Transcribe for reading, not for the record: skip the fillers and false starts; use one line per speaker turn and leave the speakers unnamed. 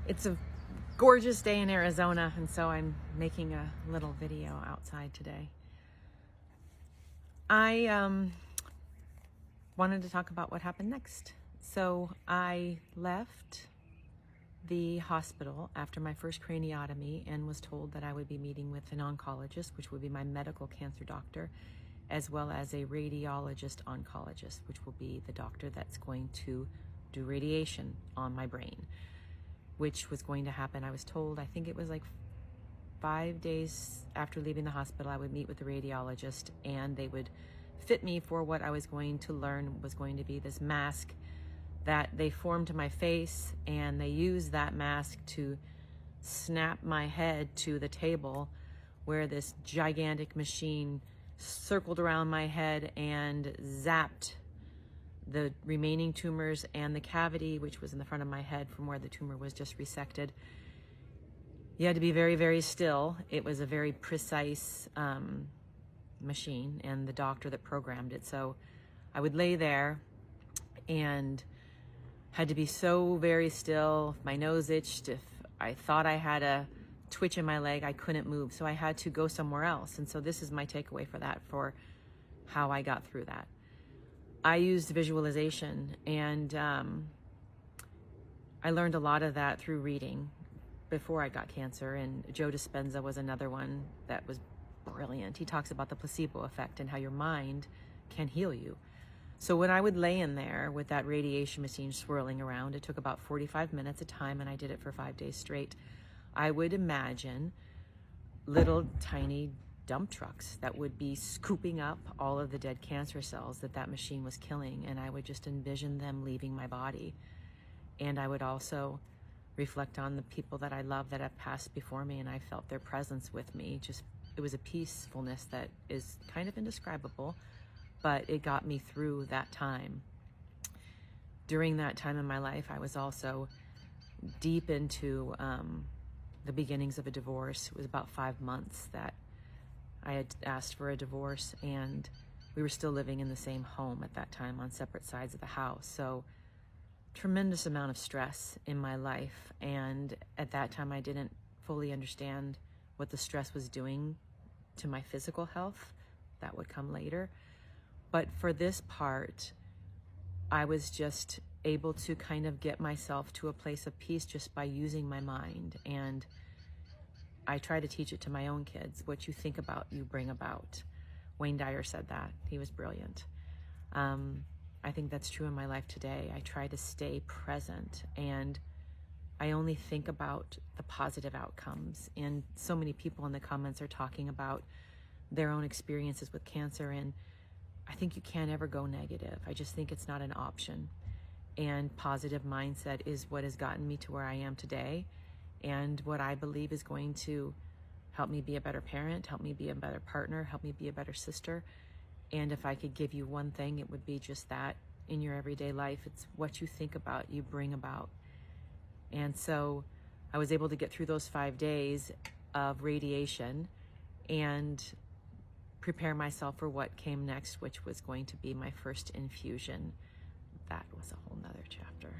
It's a gorgeous day in Arizona, and so I'm making a little video outside today. I wanted to talk about what happened next. So I left the hospital after my first craniotomy and was told that I would be meeting with an oncologist, which would be my medical cancer doctor, as well as a radiologist oncologist, which will be the doctor that's going to do radiation on my brain, which was going to happen. I was told, I think it was like 5 days after leaving the hospital, I would meet with the radiologist and they would fit me for what I was going to learn was going to be this mask that they formed to my face, and they used that mask to snap my head to the table where this gigantic machine circled around my head and zapped the remaining tumors and the cavity, which was in the front of my head from where the tumor was just resected. You had to be very, very still. It was a very precise machine, and the doctor that programmed it. So I would lay there and had to be so very still. If my nose itched, if I thought I had a twitch in my leg, I couldn't move. So I had to go somewhere else. And so this is my takeaway for that, for how I got through that. I used visualization, and I learned a lot of that through reading before I got cancer. And Joe Dispenza was another one that was brilliant. He talks about the placebo effect and how your mind can heal you. So when I would lay in there with that radiation machine swirling around, it took about 45 minutes a time, and I did it for 5 days straight. I would imagine little tiny dump trucks that would be scooping up all of the dead cancer cells that machine was killing, and I would just envision them leaving my body. And I would also reflect on the people that I love that have passed before me, and I felt their presence with me. It was a peacefulness that is kind of indescribable, but it got me through that time. During that time in my life, I was also deep into the beginnings of a divorce. It was about 5 months that I had asked for a divorce, and we were still living in the same home at that time on separate sides of the house. So tremendous amount of stress in my life. And at that time, I didn't fully understand what the stress was doing to my physical health. That would come later. But for this part, I was just able to kind of get myself to a place of peace just by using my mind. And I try to teach it to my own kids. What you think about, you bring about. Wayne Dyer said that. He was brilliant. I think that's true in my life today. I try to stay present, and I only think about the positive outcomes. And so many people in the comments are talking about their own experiences with cancer, and I think you can't ever go negative. I just think it's not an option. And positive mindset is what has gotten me to where I am today, and what I believe is going to help me be a better parent, help me be a better partner, help me be a better sister. And if I could give you one thing, it would be just that. In your everyday life, it's what you think about, you bring about. And so I was able to get through those 5 days of radiation and prepare myself for what came next, which was going to be my first infusion. That was a whole nother chapter.